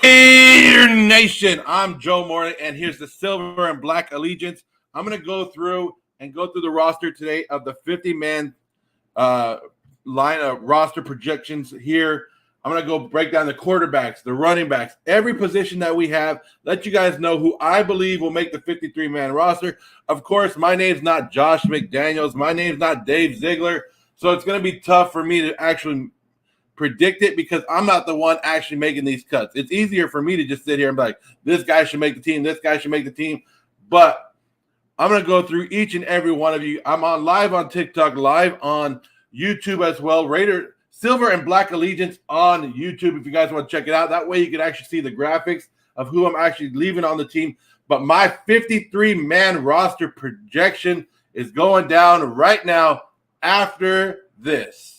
Raider Nation, I'm Joe Morley, and here's the Silver and Black Allegiance. I'm going to go through the roster today of the 50-man line of roster projections here. I'm going to go break down the quarterbacks, the running backs, every position that we have, let you guys know who I believe will make the 53-man roster. Of course, my name's not Josh McDaniels. My name's not Dave Ziegler, so it's going to be tough for me to actually predict it because I'm not the one actually making these cuts. It's easier for me to just sit here and be like, this guy should make the team, this guy should make the team. But I'm going to go through each and every one of you. I'm on live on TikTok, live on YouTube as well. Raider Silver and Black Allegiance on YouTube if you guys want to check it out. That way you can actually see the graphics of who I'm actually leaving on the team. But my 53-man roster projection is going down right now after this.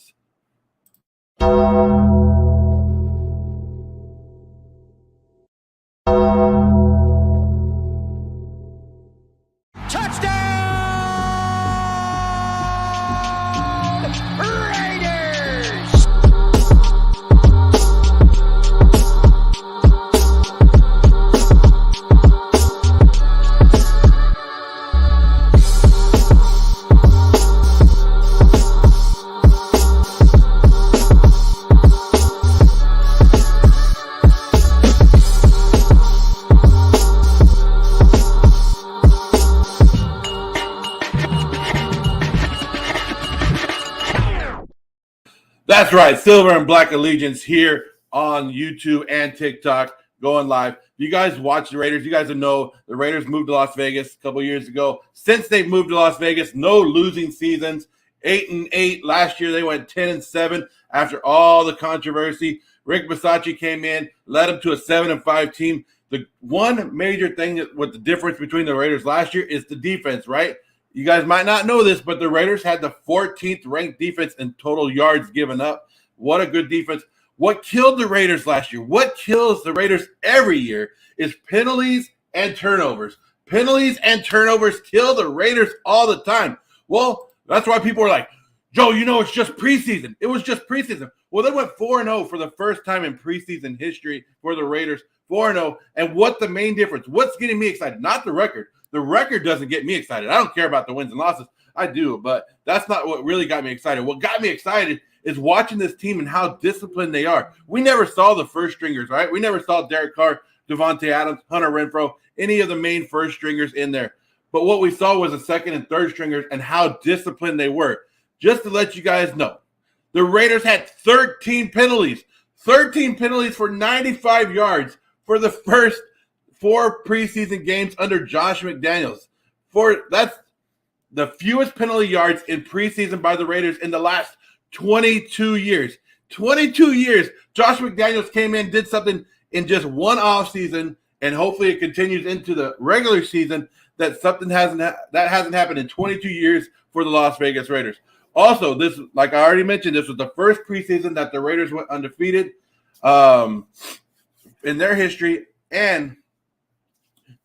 That's right, Silver and Black Allegiance here on YouTube and TikTok going live. You guys watch the Raiders. You guys know the Raiders moved to Las Vegas a couple years ago. Since they've moved to Las Vegas, no losing seasons. 8-8 last year. They went 10-7 after all the controversy. Rick Bisaccia came in, led them to a 7-5 team. The one major thing with the difference between the Raiders last year is the defense, right? You guys might not know this, but the Raiders had the 14th ranked defense in total yards given up. What a good defense. What killed the Raiders last year, what kills the Raiders every year is penalties and turnovers. Penalties and turnovers kill the Raiders all the time. Well, that's why people are like, Joe, it's just preseason. It was just preseason. Well, they went 4-0 for the first time in preseason history for the Raiders, 4-0. And what the main difference? What's getting me excited? Not the record. The record doesn't get me excited. I don't care about the wins and losses. I do, but that's not what really got me excited. What got me excited is watching this team and how disciplined they are. We never saw the first stringers, right? We never saw Derrick Carr, Davante Adams, Hunter Renfrow, any of the main first stringers in there. But what we saw was the second and third stringers and how disciplined they were. Just to let you guys know, the Raiders had 13 penalties. 13 penalties for 95 yards for the first 4 preseason games under Josh McDaniels. That's the fewest penalty yards in preseason by the Raiders in the last 22 years. 22 years. Josh McDaniels came in, did something in just one offseason, and hopefully it continues into the regular season that hasn't happened in 22 years for the Las Vegas Raiders. Also, this, like I already mentioned, this was the first preseason that the Raiders went undefeated in their history, and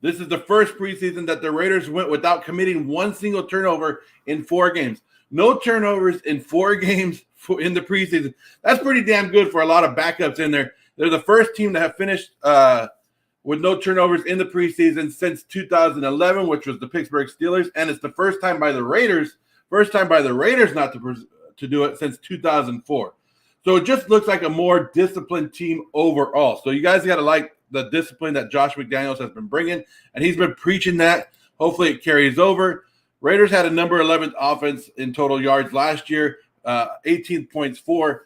this is the first preseason that the Raiders went without committing one single turnover in 4 games. No turnovers in 4 games in the preseason. That's pretty damn good for a lot of backups in there. They're the first team to have finished with no turnovers in the preseason since 2011, which was the Pittsburgh Steelers, and it's the first time by the Raiders not to do it since 2004. So it just looks like a more disciplined team overall. So you guys got to like the discipline that Josh McDaniels has been bringing, and he's been preaching that. Hopefully it carries over. Raiders had a number 11th offense in total yards last year, 18 points for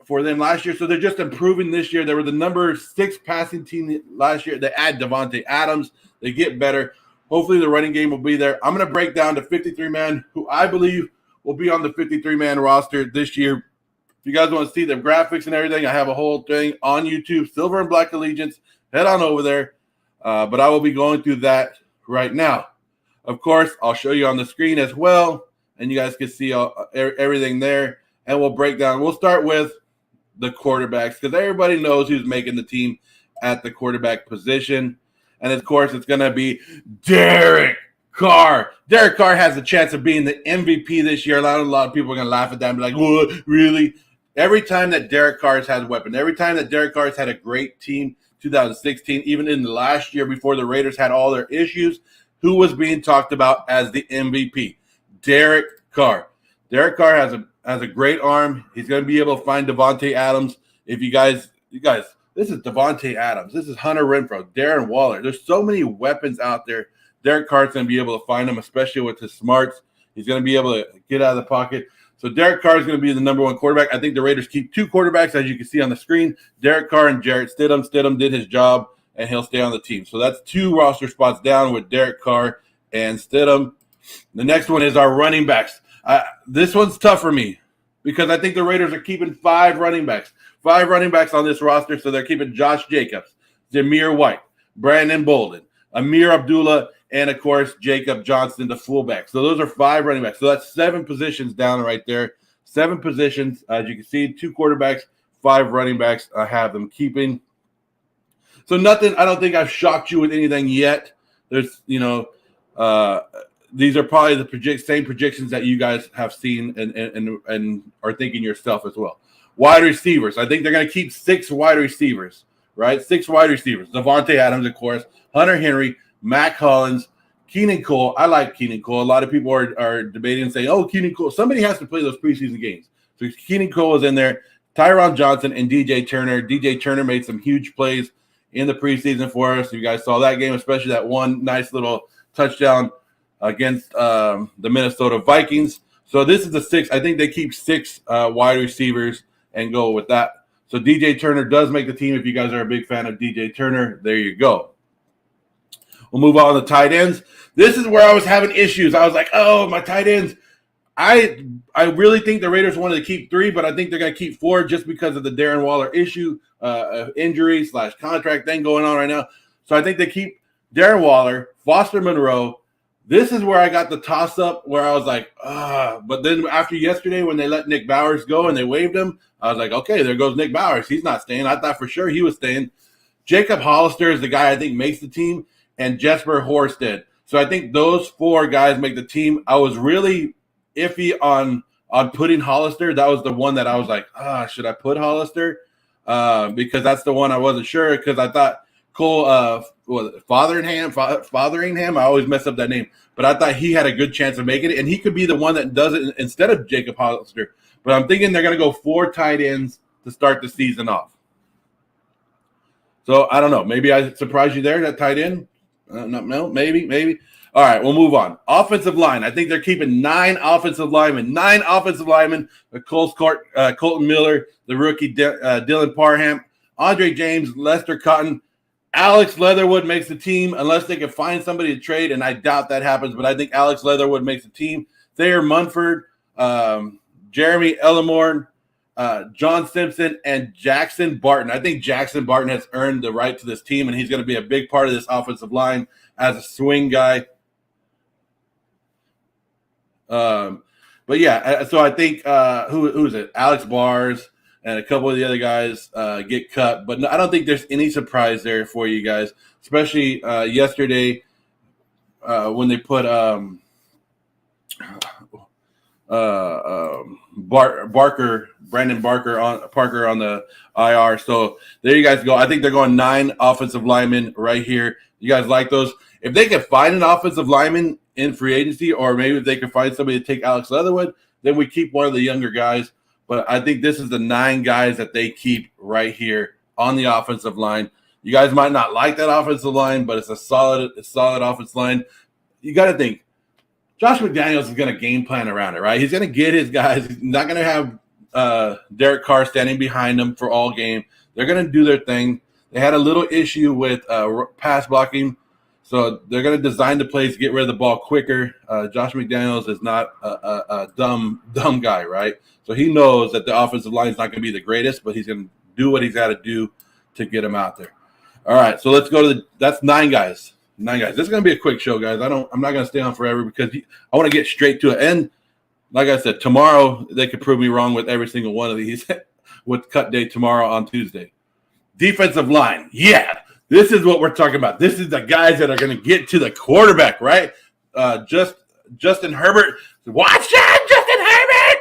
them last year. So they're just improving this year. They were the number 6 passing team last year. They add Davante Adams. They get better. Hopefully the running game will be there. I'm going to break down the 53-man who I believe will be on the 53-man roster this year. If you guys want to see the graphics and everything, I have a whole thing on YouTube, Silver and Black Allegiance. Head on over there. But I will be going through that right now. Of course, I'll show you on the screen as well, and you guys can see everything there. And we'll break down. We'll start with the quarterbacks because everybody knows who's making the team at the quarterback position. And, of course, it's going to be Derrick Carr. Derrick Carr has a chance of being the MVP this year. A lot of people are going to laugh at that and be like, what, really? Every time that Derrick Carr has had a weapon, every time that Derrick Carr has had a great team, 2016, even in the last year before the Raiders had all their issues, who was being talked about as the MVP? Derrick Carr. Derrick Carr has a great arm. He's going to be able to find Davante Adams. If you guys, this is Davante Adams. This is Hunter Renfrow, Darren Waller. There's so many weapons out there. Derrick Carr's going to be able to find them, especially with his smarts. He's going to be able to get out of the pocket. So Derrick Carr is going to be the number one quarterback. I think the Raiders keep two quarterbacks, as you can see on the screen, Derrick Carr and Jarrett Stidham. Stidham did his job, and he'll stay on the team. So that's two roster spots down with Derrick Carr and Stidham. The next one is our running backs. This one's tough for me because I think the Raiders are keeping five running backs on this roster. So they're keeping Josh Jacobs, Zamir White, Brandon Bolden, Amir Abdullah, and, of course, Jacob Johnson, the fullback. So those are five running backs. So that's 7 positions down right there. 7 positions. As you can see, 2 quarterbacks, 5 running backs. I have them keeping. So nothing, I don't think I've shocked you with anything yet. There's, these are probably the same projections that you guys have seen and are thinking yourself as well. Wide receivers. I think they're going to keep 6 wide receivers, right? 6 wide receivers. Davante Adams, of course. Hunter Henry, Mac Hollins, Keenan Cole. I like Keenan Cole. A lot of people are debating and saying, oh, Keenan Cole. Somebody has to play those preseason games. So Keenan Cole is in there. Tyron Johnson and DJ Turner. DJ Turner made some huge plays in the preseason for us. You guys saw that game, especially that one nice little touchdown against the Minnesota Vikings. So this is the 6. I think they keep 6 wide receivers and go with that. So DJ Turner does make the team. If you guys are a big fan of DJ Turner, there you go. We'll move on to tight ends. This is where I was having issues. I was like, oh, my tight ends. I really think the Raiders wanted to keep 3, but I think they're going to keep 4 just because of the Darren Waller issue, injury / contract thing going on right now. So I think they keep Darren Waller, Foster Monroe. This is where I got the toss-up where I was like, but then after yesterday when they let Nick Bowers go and they waived him, I was like, okay, there goes Nick Bowers. He's not staying. I thought for sure he was staying. Jacob Hollister is the guy I think makes the team, and Jesper Horsted. So I think those 4 guys make the team. I was really iffy on putting Hollister. That was the one that I was like, should I put Hollister? Because that's the one I wasn't sure because I thought Cole Fotheringham. I always mess up that name. But I thought he had a good chance of making it, and he could be the one that does it instead of Jacob Hollister. But I'm thinking they're going to go 4 tight ends to start the season off. So I don't know. Maybe I surprised you there, that tight end. No, maybe. All right, we'll move on. Offensive line. I think they're keeping 9 offensive linemen. 9 offensive linemen. Colton Miller, the rookie Dylan Parham, Andre James, Lester Cotton. Alex Leatherwood makes the team unless they can find somebody to trade, and I doubt that happens, but I think Alex Leatherwood makes the team. Thayer Munford, Jeremy Ellamore, John Simpson, and Jackson Barton. I think Jackson Barton has earned the right to this team, and he's going to be a big part of this offensive line as a swing guy. But yeah, so I think who is it? Alex Bars and a couple of the other guys get cut, but I don't think there's any surprise there for you guys, especially yesterday when they put Brandon Parker on the IR. So there you guys go. I think they're going 9 offensive linemen right here. You guys like those? If they can find an offensive lineman in free agency, or maybe if they can find somebody to take Alex Leatherwood, then we keep one of the younger guys. But I think this is the 9 guys that they keep right here on the offensive line. You guys might not like that offensive line, but it's a solid offensive line. You got to think, Josh McDaniels is going to game plan around it, right? He's going to get his guys. He's not going to have Derrick Carr standing behind them for all game. They're going to do their thing. They had a little issue with pass blocking, so they're going to design the plays to get rid of the ball quicker. Josh McDaniels is not a dumb guy, right? So he knows that the offensive line is not going to be the greatest, but he's going to do what he's got to do to get him out there. All right, so let's go to that's 9 guys. 9 guys. This is going to be a quick show, guys. I'm not going to stay on forever because I want to get straight to it. And like I said, tomorrow they could prove me wrong with every single one of these with cut day tomorrow on Tuesday. Defensive line. Yeah, this is what we're talking about. This is the guys that are going to get to the quarterback, right? Justin Herbert. Watch out, Justin Herbert.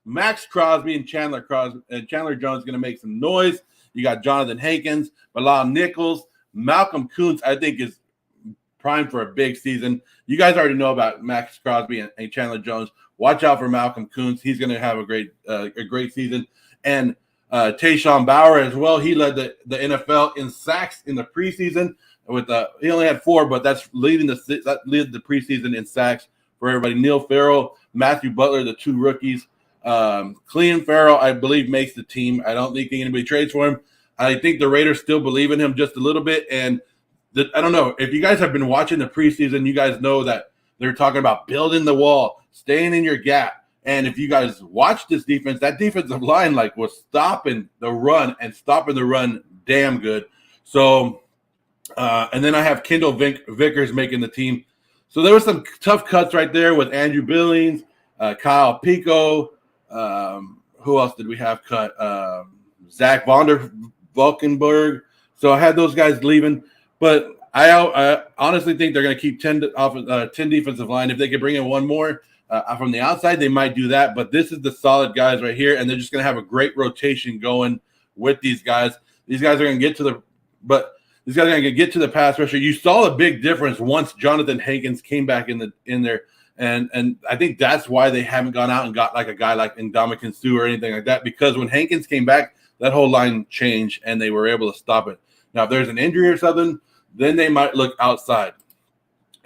Max Crosby and Chandler Jones going to make some noise. You got Jonathan Hankins, Bilal Nichols, Malcolm Koonce, I think is primed for a big season. You guys already know about Max Crosby and Chandler Jones. Watch out for Malcolm Koonce. He's going to have a great season. And Tayshaun Bauer as well. He led the NFL in sacks in the preseason. He only had 4, but that's leading the preseason in sacks for everybody. Neil Farrell, Matthew Butler, the 2 rookies. Clean Farrell, I believe, makes the team. I don't think anybody trades for him. I think the Raiders still believe in him just a little bit. And I don't know. If you guys have been watching the preseason, you guys know that they're talking about building the wall, staying in your gap. And if you guys watch this defense, that defensive line was stopping the run damn good. So, and then I have Kendall Vickers making the team. So there was some tough cuts right there with Andrew Billings, Kyle Pico. Who else did we have cut? Zach Valkenburg. So I had those guys leaving. But I honestly think they're going to keep 10 defensive line. If they could bring in one more from the outside, they might do that. But this is the solid guys right here, and they're just going to have a great rotation going with these guys. These guys are going to get to the pass rusher. You saw a big difference once Jonathan Hankins came back in there, and I think that's why they haven't gone out and got a guy like Ndamukong Suh or anything like that, because when Hankins came back, that whole line changed and they were able to stop it. Now, if there's an injury or something, then they might look outside.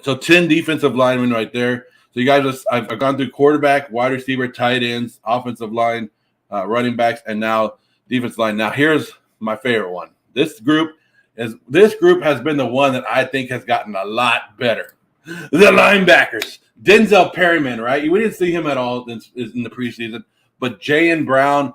So 10 defensive linemen right there. So you guys, I've gone through quarterback, wide receiver, tight ends, offensive line, running backs, and now defensive line. Now here's my favorite one. This group has been the one that I think has gotten a lot better. The linebackers. Denzel Perryman, right? We didn't see him at all in the preseason, but Jayon Brown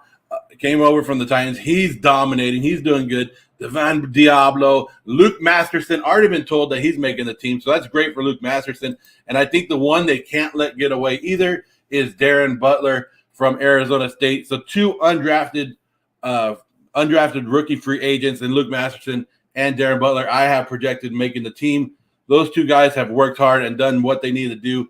came over from the Titans. He's dominating. He's doing good. Devon Diablo, Luke Masterson, already been told that he's making the team, so that's great for Luke Masterson. And I think the one they can't let get away either is Darren Butler from Arizona State. So 2 undrafted rookie free agents, and Luke Masterson and Darren Butler I have projected making the team. Those 2 guys have worked hard and done what they need to do.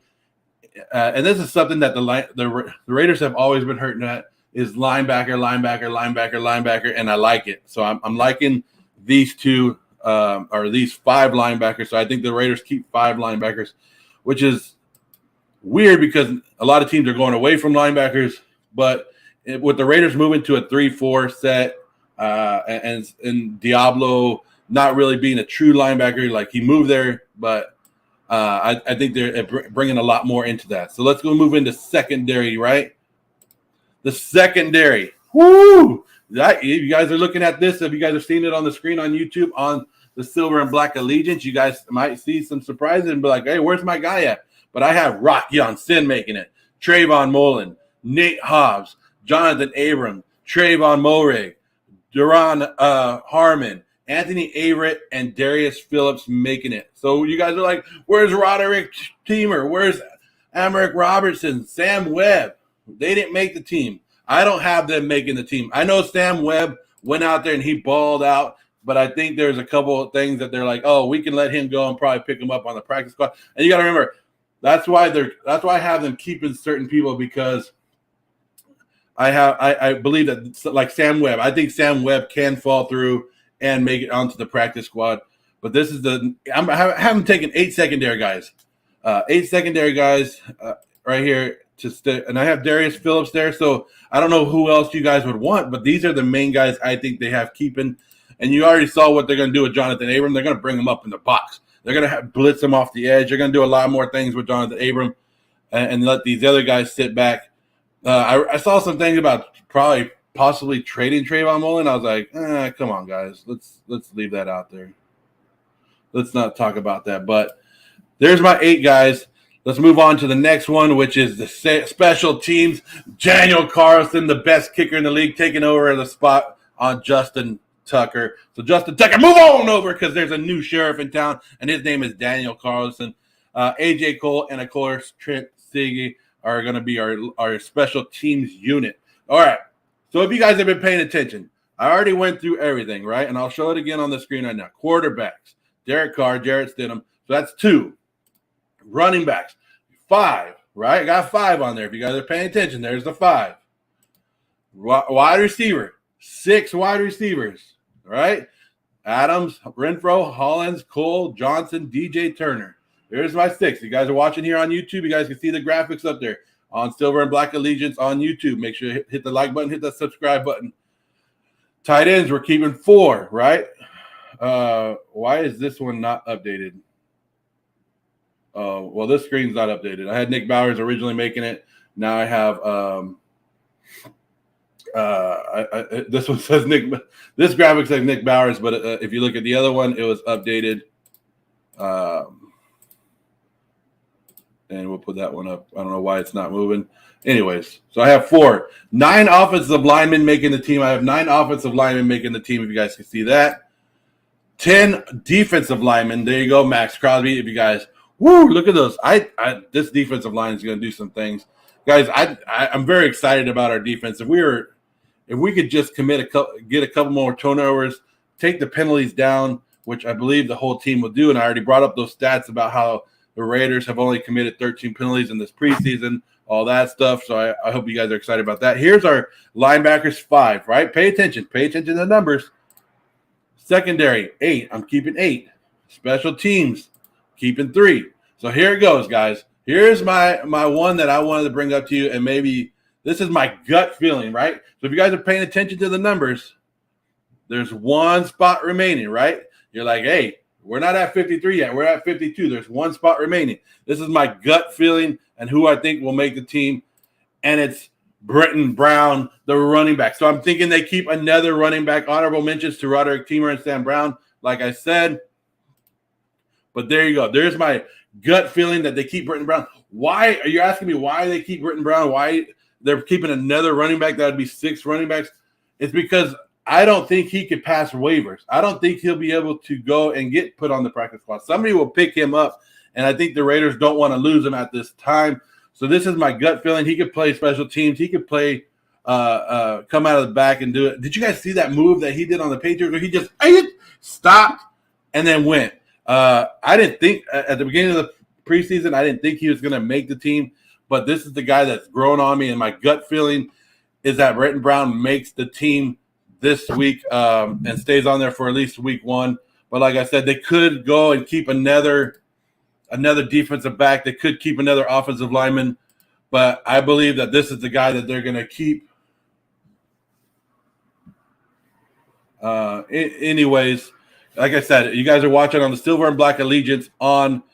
And this is something that the Raiders have always been hurting at, is linebacker, and I like it. So I'm liking these 2 or these 5 linebackers. So I think the Raiders keep 5 linebackers, which is weird because a lot of teams are going away from linebackers. But with the Raiders moving to a 3-4 set and Diablo not really being a true linebacker, he moved there, but I think they're bringing a lot more into that. So let's go move into secondary, right? The secondary. Woo! If you guys are looking at this, if you guys have seen it on the screen on YouTube on the Silver and Black Allegiance, you guys might see some surprises and be like, hey, where's my guy at? But I have Rock Sin making it. Trayvon Mullen, Nate Hobbs, Jonathan Abram, Trayvon Moehrig, Duron Harmon, Anthony Averett, and Darius Phillips making it. So you guys are like, where's Roderick Teamer? Where's Amarick Robertson? Sam Webb? They didn't make the team. I don't have them making the team. I know Sam Webb went out there and he balled out, but I think there's a couple of things that they're like, oh, we can let him go and probably pick him up on the practice squad. And you got to remember, that's why I have them keeping certain people, because I believe that, like Sam Webb, I think Sam Webb can fall through and make it onto the practice squad. But this is I haven't taken 8 secondary guys. 8 secondary guys right here. And I have Darius Phillips there, so I don't know who else you guys would want, but these are the main guys I think they have keeping. And you already saw what they're going to do with Jonathan Abram. They're going to bring him up in the box. They're going to blitz him off the edge. They're going to do a lot more things with Jonathan Abram and let these other guys sit back. I saw some things about possibly trading Trayvon Mullen. I was like, come on, guys. Let's leave that out there. Let's not talk about that. But there's my 8 guys. Let's move on to the next one, which is the special teams. Daniel Carlson, the best kicker in the league, taking over the spot on Justin Tucker. So Justin Tucker, move on over, because there's a new sheriff in town, and his name is Daniel Carlson. AJ Cole and, of course, Trent Siege are going to be our special teams unit. All right. So if you guys have been paying attention, I already went through everything, right? And I'll show it again on the screen right now. Quarterbacks, Derrick Carr, Jarrett Stidham. So that's 2. Running backs, 5, right? I got 5 on there. If you guys are paying attention, there's the 5. Wide receiver, 6 wide receivers, right? Adams, Renfro, Hollins, Cole, Johnson, DJ Turner. There's my 6. You guys are watching here on YouTube. You guys can see the graphics up there on Silver and Black Allegiance on YouTube. Make sure you hit the like button, hit the subscribe button. Tight ends, we're keeping 4, right? Why is this one not updated? Well, this screen's not updated. I had Nick Bowers originally making it. Now I have this one says Nick. This graphic says Nick Bowers, but if you look at the other one, it was updated. And we'll put that one up. I don't know why it's not moving. Anyways, so I have 4. 9 offensive linemen making the team. I have 9 offensive linemen making the team, if you guys can see that. 10 defensive linemen. There you go, Max Crosby. If you guys, look at those. This defensive line is going to do some things. Guys, I'm very excited about our defense. If we could just get a couple more turnovers, take the penalties down, which I believe the whole team will do, and I already brought up those stats about how the Raiders have only committed 13 penalties in this preseason, all that stuff. So I hope you guys are excited about that. Here's our linebackers 5, right? Pay attention. Pay attention to the numbers. Secondary, 8. I'm keeping 8. Special teams, keeping 3. So here it goes, guys. Here's my one that I wanted to bring up to you, and maybe this is my gut feeling, right? So if you guys are paying attention to the numbers, there's 1 spot remaining, right? You're like, hey, we're not at 53 yet. We're at 52. There's 1 spot remaining. This is my gut feeling and who I think will make the team, and it's Britton Brown, the running back. So I'm thinking they keep another running back. Honorable mentions to Roderick Teamer and Sam Brown, like I said. But there you go. There's my gut feeling that they keep Britton Brown. Why are you asking me why they keep Britton Brown? Why they're keeping another running back? That would be 6 running backs. It's because I don't think he could pass waivers. I don't think he'll be able to go and get put on the practice squad. Somebody will pick him up, and I think the Raiders don't want to lose him at this time. So this is my gut feeling. He could play special teams. He could play come out of the back and do it. Did you guys see that move that he did on the Patriots where he just stopped and then went? I didn't think at the beginning of the preseason, I didn't think he was going to make the team, but this is the guy that's grown on me, and my gut feeling is that Britton Brown makes the team this week and stays on there for at least week 1. But like I said, they could go and keep another defensive back. They could keep another offensive lineman. But I believe that this is the guy that they're going to keep. Anyways, like I said, you guys are watching on the Silver and Black Allegiance on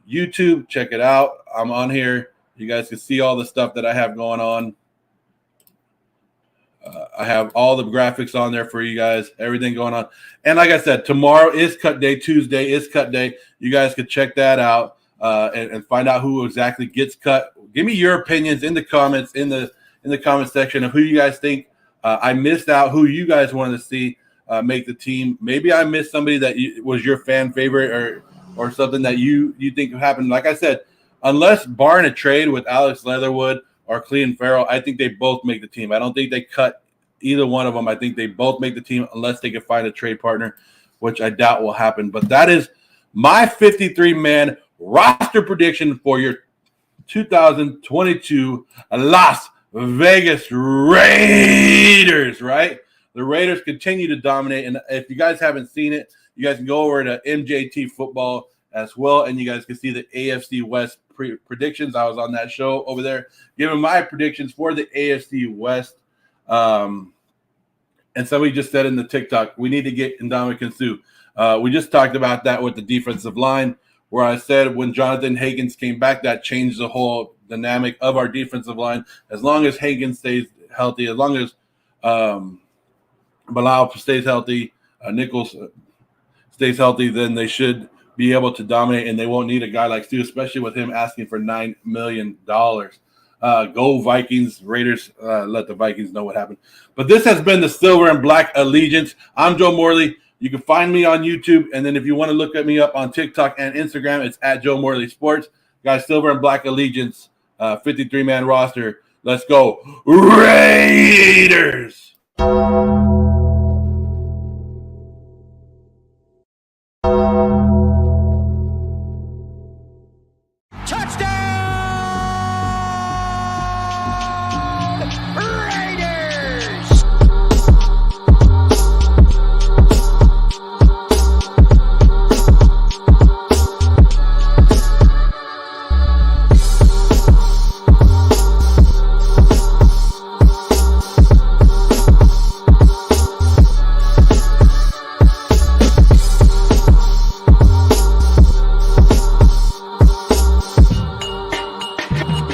YouTube. Check it out. I'm on here. You guys can see all the stuff that I have going on. I have all the graphics on there for you guys, everything going on. And like I said, tomorrow is cut day. Tuesday is cut day. You guys can check that out and find out who exactly gets cut. Give me your opinions in the comments, in the comment section of who you guys think I missed out, who you guys wanted to see make the team. Maybe I missed somebody that was your fan favorite or something that you think happened. Like I said, unless barring a trade with Alex Leatherwood or Clean Farrell, I think they both make the team. I don't think they cut either one of them. I think they both make the team unless they can find a trade partner, which I doubt will happen. But that is my 53-man roster prediction for your 2022 Las Vegas Raiders, right? The Raiders continue to dominate. And if you guys haven't seen it, you guys can go over to MJT Football as well, and you guys can see the AFC West predictions. I was on that show over there giving my predictions for the AFC West. And somebody just said in the TikTok, we need to get Ndamukong Suh. We just talked about that with the defensive line, where I said when Jonathan Hankins came back, that changed the whole dynamic of our defensive line. As long as Hankins stays healthy, as long as Bilal stays healthy, Nichols stays healthy, then they should be able to dominate, and they won't need a guy like Stu, especially with him asking for $9 million. Go Vikings. Raiders, let the Vikings know what happened. But this has been the Silver and Black Allegiance. I'm Joe Morley. You can find me on YouTube, and then if you want to look at me up on TikTok and Instagram, it's at Joe Morley Sports. Guys, Silver and Black Allegiance, 53-man roster. Let's go Raiders!